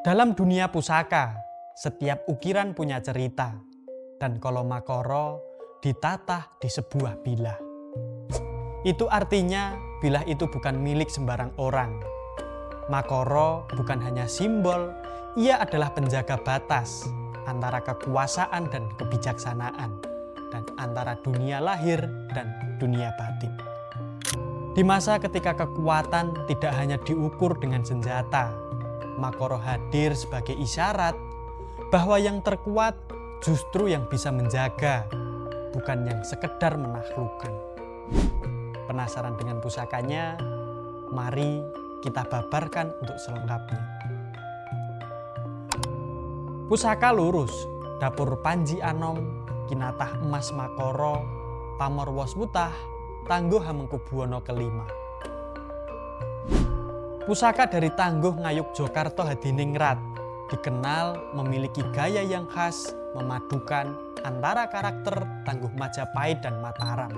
Dalam dunia pusaka, setiap ukiran punya cerita, dan Kolomakoro ditatah di sebuah bilah. Itu artinya bilah itu bukan milik sembarang orang. Makoro bukan hanya simbol, ia adalah penjaga batas antara kekuasaan dan kebijaksanaan, dan antara dunia lahir dan dunia batin. Di masa ketika kekuatan tidak hanya diukur dengan senjata, Makoro hadir sebagai isyarat bahwa yang terkuat justru yang bisa menjaga, bukan yang sekedar menaklukkan. Penasaran dengan pusakanya? Mari kita babarkan untuk selengkapnya. Pusaka lurus, dapur Panji Anom, Kinatah Emas Makoro, Pamor Woswutah, Tangguh Hamengkubuwono kelima. Pusaka dari Tangguh Ngayogyakarta Hadiningrat dikenal memiliki gaya yang khas memadukan antara karakter Tangguh Majapahit dan Mataram.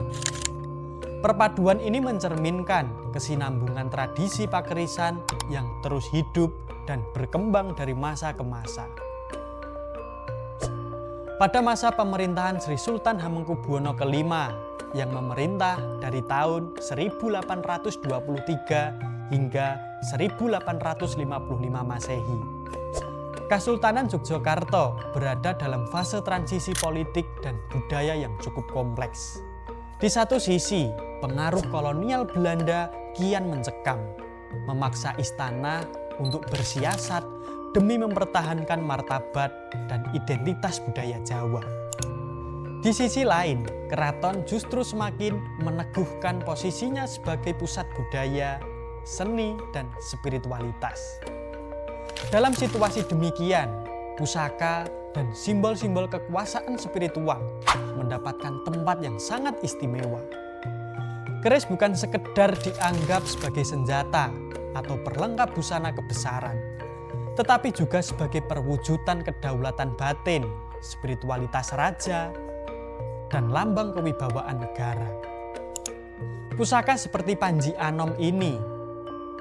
Perpaduan ini mencerminkan kesinambungan tradisi pakerisan yang terus hidup dan berkembang dari masa ke masa. Pada masa pemerintahan Sri Sultan Hamengkubuwono kelima yang memerintah dari tahun 1823 hingga 1855 Masehi. Kesultanan Yogyakarta berada dalam fase transisi politik dan budaya yang cukup kompleks. Di satu sisi, pengaruh kolonial Belanda kian mencekam, memaksa istana untuk bersiasat demi mempertahankan martabat dan identitas budaya Jawa. Di sisi lain, keraton justru semakin meneguhkan posisinya sebagai pusat budaya, seni, dan spiritualitas. Dalam situasi demikian, pusaka dan simbol-simbol kekuasaan spiritual mendapatkan tempat yang sangat istimewa. Keris bukan sekedar dianggap sebagai senjata atau perlengkap busana kebesaran, tetapi juga sebagai perwujudan kedaulatan batin, spiritualitas raja, dan lambang kewibawaan negara. Pusaka seperti Panji Anom ini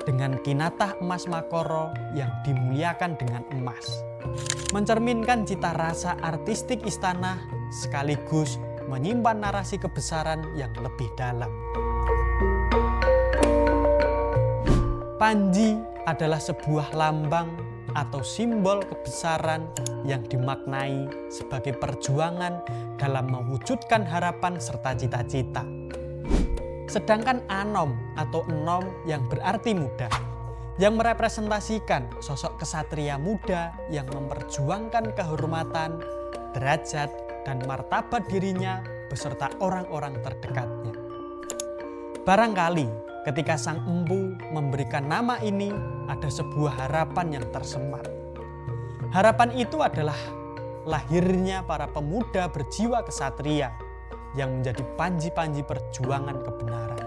dengan Kinatah Emas Makoro yang dimuliakan dengan emas mencerminkan cita rasa artistik istana sekaligus menyimpan narasi kebesaran yang lebih dalam. Panji adalah sebuah lambang atau simbol kebesaran yang dimaknai sebagai perjuangan dalam mewujudkan harapan serta cita-cita. Sedangkan Anom atau Enom yang berarti muda, yang merepresentasikan sosok kesatria muda yang memperjuangkan kehormatan, derajat, dan martabat dirinya beserta orang-orang terdekatnya. Barangkali ketika sang empu memberikan nama ini, ada sebuah harapan yang tersemat. Harapan itu adalah lahirnya para pemuda berjiwa kesatria yang menjadi panji-panji perjuangan kebenaran.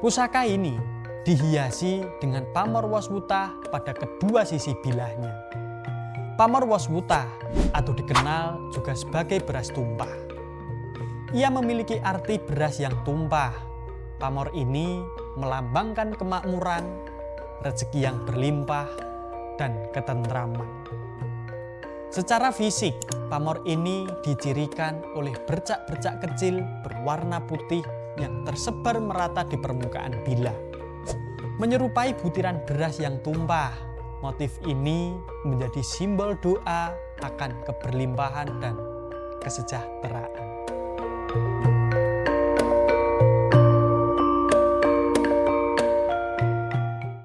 Pusaka ini dihiasi dengan Pamor Woswutah pada kedua sisi bilahnya. Pamor Woswutah atau dikenal juga sebagai beras tumpah. Ia memiliki arti beras yang tumpah. Pamor ini melambangkan kemakmuran, rezeki yang berlimpah, dan ketentraman. Secara fisik, pamor ini dicirikan oleh bercak-bercak kecil berwarna putih yang tersebar merata di permukaan bilah. Menyerupai butiran beras yang tumpah, motif ini menjadi simbol doa akan keberlimpahan dan kesejahteraan.